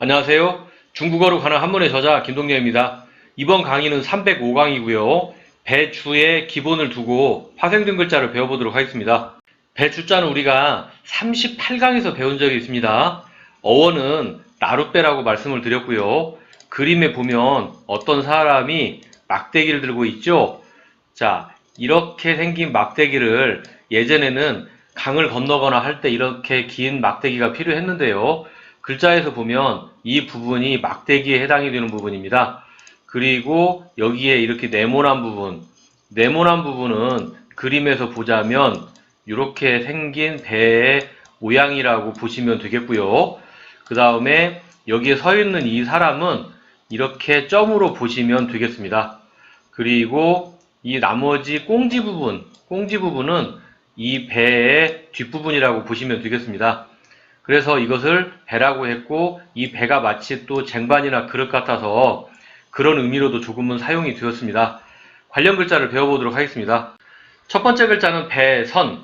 안녕하세요. 중국어로 가는 한문의 저자 김동렬입니다. 이번 강의는 305강이고요. 배주의 기본을 두고 파생된 글자를 배워보도록 하겠습니다. 배주자는 우리가 38강에서 배운 적이 있습니다. 어원은 나룻배라고 말씀을 드렸고요. 그림에 보면 어떤 사람이 막대기를 들고 있죠. 자, 이렇게 생긴 막대기를 예전에는 강을 건너거나 할 때 이렇게 긴 막대기가 필요했는데요. 글자에서 보면 이 부분이 막대기에 해당이 되는 부분입니다. 그리고 여기에 이렇게 네모난 부분은 그림에서 보자면 이렇게 생긴 배의 모양이라고 보시면 되겠고요. 그 다음에 여기에 서 있는 이 사람은 이렇게 점으로 보시면 되겠습니다. 그리고 이 나머지 꽁지 부분은 이 배의 뒷부분이라고 보시면 되겠습니다. 그래서 이것을 배라고 했고, 이 배가 마치 또 쟁반이나 그릇 같아서 그런 의미로도 조금은 사용이 되었습니다. 관련 글자를 배워보도록 하겠습니다. 첫 번째 글자는 배선,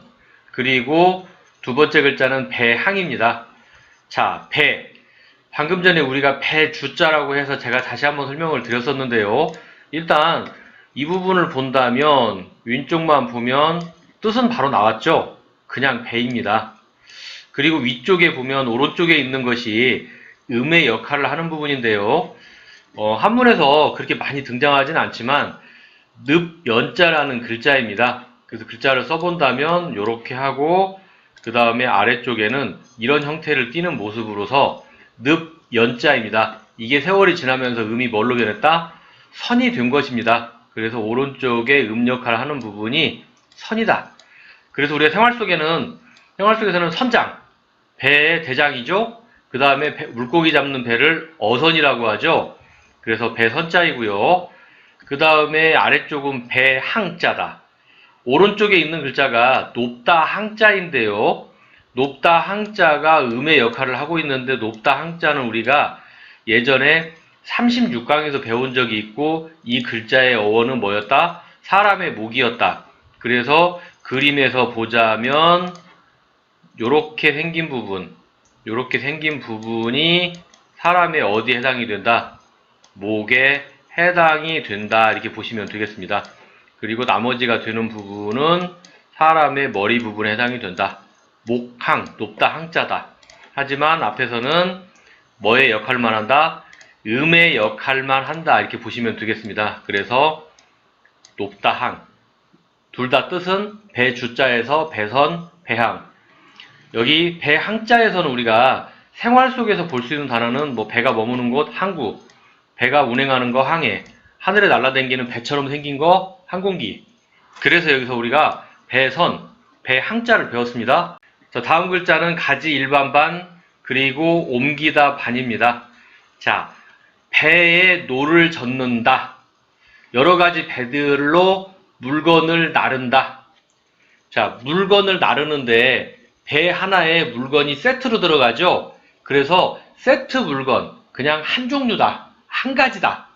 그리고 두 번째 글자는 배항입니다. 자, 배. 방금 전에 우리가 배주자라고 해서 제가 다시 한번 설명을 드렸었는데요. 일단 이 부분을 본다면 왼쪽만 보면 뜻은 바로 나왔죠? 그냥 배입니다. 그리고 위쪽에 보면 오른쪽에 있는 것이 음의 역할을 하는 부분인데요. 한문에서 그렇게 많이 등장하진 않지만 늪연자라는 글자입니다. 그래서 글자를 써본다면 이렇게 하고 그 다음에 아래쪽에는 이런 형태를 띠는 모습으로서 늪연자입니다. 이게 세월이 지나면서 음이 뭘로 변했다? 선이 된 것입니다. 그래서 오른쪽에 음 역할을 하는 부분이 선이다. 그래서 우리가 생활 속에서는 선장, 배의 대장이죠. 그 다음에 물고기 잡는 배를 어선이라고 하죠. 그래서 배선자이고요. 그 다음에 아래쪽은 배항자다. 오른쪽에 있는 글자가 높다 항자인데요. 높다 항자가 음의 역할을 하고 있는데 높다 항자는 우리가 예전에 36강에서 배운 적이 있고 이 글자의 어원은 뭐였다? 사람의 목이었다. 그래서 그림에서 보자면 요렇게 생긴 부분이 사람의 어디에 해당이 된다? 목에 해당이 된다. 이렇게 보시면 되겠습니다. 그리고 나머지가 되는 부분은 사람의 머리 부분에 해당이 된다. 목항, 높다 항자다. 하지만 앞에서는 뭐의 역할만 한다? 음의 역할만 한다. 이렇게 보시면 되겠습니다. 그래서 높다 항. 둘 다 뜻은 배주자에서 배선, 배항. 여기 배항자에서는 우리가 생활 속에서 볼 수 있는 단어는 뭐 배가 머무는 곳 항구, 배가 운행하는 거 항해, 하늘에 날아다니는 배처럼 생긴 거 항공기. 그래서 여기서 우리가 배선, 배항자를 배웠습니다. 자, 다음 글자는 가지 일반반 그리고 옮기다 반입니다. 자, 배에 노를 젓는다. 여러 가지 배들로 물건을 나른다. 자, 물건을 나르는데 배 하나에 물건이 세트로 들어가죠. 그래서 세트 물건, 그냥 한 종류다. 한 가지다.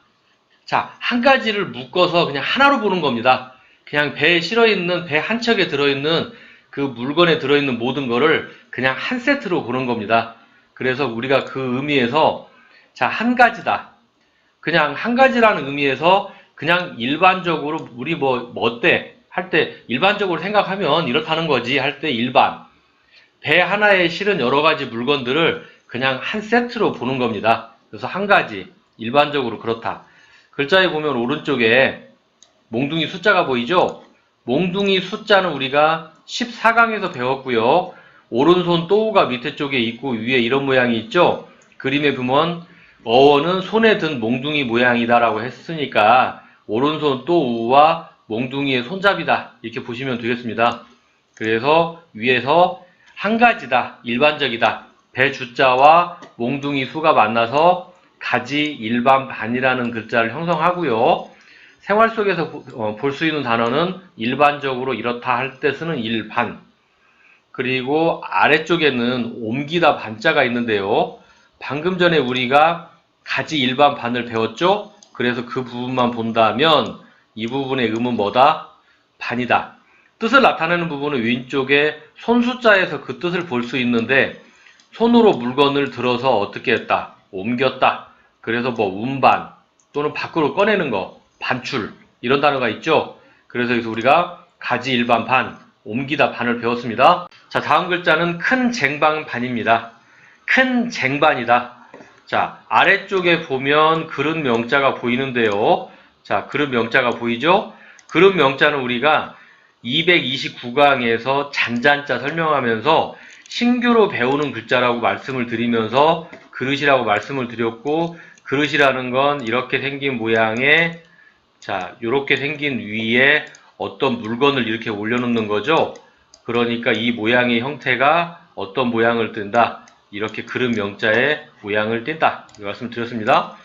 자, 한 가지를 묶어서 그냥 하나로 보는 겁니다. 그냥 배에 실어있는, 배 한 척에 들어있는 그 물건에 들어있는 모든 거를 그냥 한 세트로 보는 겁니다. 그래서 우리가 그 의미에서 자, 한 가지다. 그냥 한 가지라는 의미에서 그냥 일반적으로 우리 뭐 어때? 할 때 일반적으로 생각하면 이렇다는 거지 할 때 일반. 배 하나에 실은 여러 가지 물건들을 그냥 한 세트로 보는 겁니다. 그래서 한 가지, 일반적으로 그렇다. 글자에 보면 오른쪽에 몽둥이 숫자가 보이죠? 몽둥이 숫자는 우리가 14강에서 배웠고요. 오른손 또우가 밑에 쪽에 있고 위에 이런 모양이 있죠? 그림에 보면 어원은 손에 든 몽둥이 모양이다라고 했으니까 오른손 또우와 몽둥이의 손잡이다. 이렇게 보시면 되겠습니다. 그래서 위에서 한 가지다, 일반적이다. 배주자와 몽둥이 수가 만나서 가지 일반 반이라는 글자를 형성하고요. 생활 속에서 볼 수 있는 단어는 일반적으로 이렇다 할 때 쓰는 일반. 그리고 아래쪽에는 옮기다 반자가 있는데요. 방금 전에 우리가 가지 일반 반을 배웠죠? 그래서 그 부분만 본다면 이 부분의 음은 뭐다? 반이다. 뜻을 나타내는 부분은 왼쪽에 손 숫자에서 그 뜻을 볼 수 있는데 손으로 물건을 들어서 어떻게 했다? 옮겼다. 그래서 뭐 운반 또는 밖으로 꺼내는 거, 반출 이런 단어가 있죠. 그래서 여기서 우리가 가지 일반 반, 옮기다 반을 배웠습니다. 자, 다음 글자는 큰 쟁반 반입니다. 큰 쟁반이다. 자, 아래쪽에 보면 그릇 명자가 보이는데요. 자, 그릇 명자가 보이죠? 그릇 명자는 우리가 229강에서 잔잔자 설명하면서 신규로 배우는 글자라고 말씀을 드리면서 그릇이라고 말씀을 드렸고, 그릇이라는 건 이렇게 생긴 모양의, 자, 이렇게 생긴 위에 어떤 물건을 이렇게 올려놓는 거죠. 그러니까 이 모양의 형태가 어떤 모양을 띈다. 이렇게 그릇 명자의 모양을 띈다. 이 말씀 드렸습니다.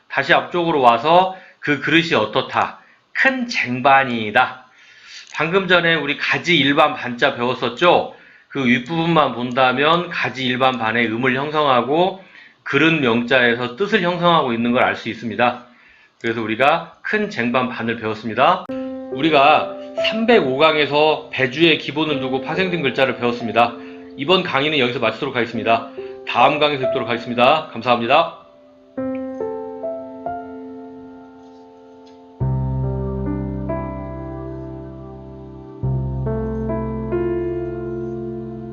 다시 앞쪽으로 와서 그 그릇이 어떻다. 큰 쟁반이다. 방금 전에 우리 가지 일반 반자 배웠었죠? 그 윗부분만 본다면 가지 일반 반의 음을 형성하고 그릇 명자에서 뜻을 형성하고 있는 걸 알 수 있습니다. 그래서 우리가 큰 쟁반 반을 배웠습니다. 우리가 305강에서 배주의 기본을 두고 파생된 글자를 배웠습니다. 이번 강의는 여기서 마치도록 하겠습니다. 다음 강의에서 뵙도록 하겠습니다. 감사합니다.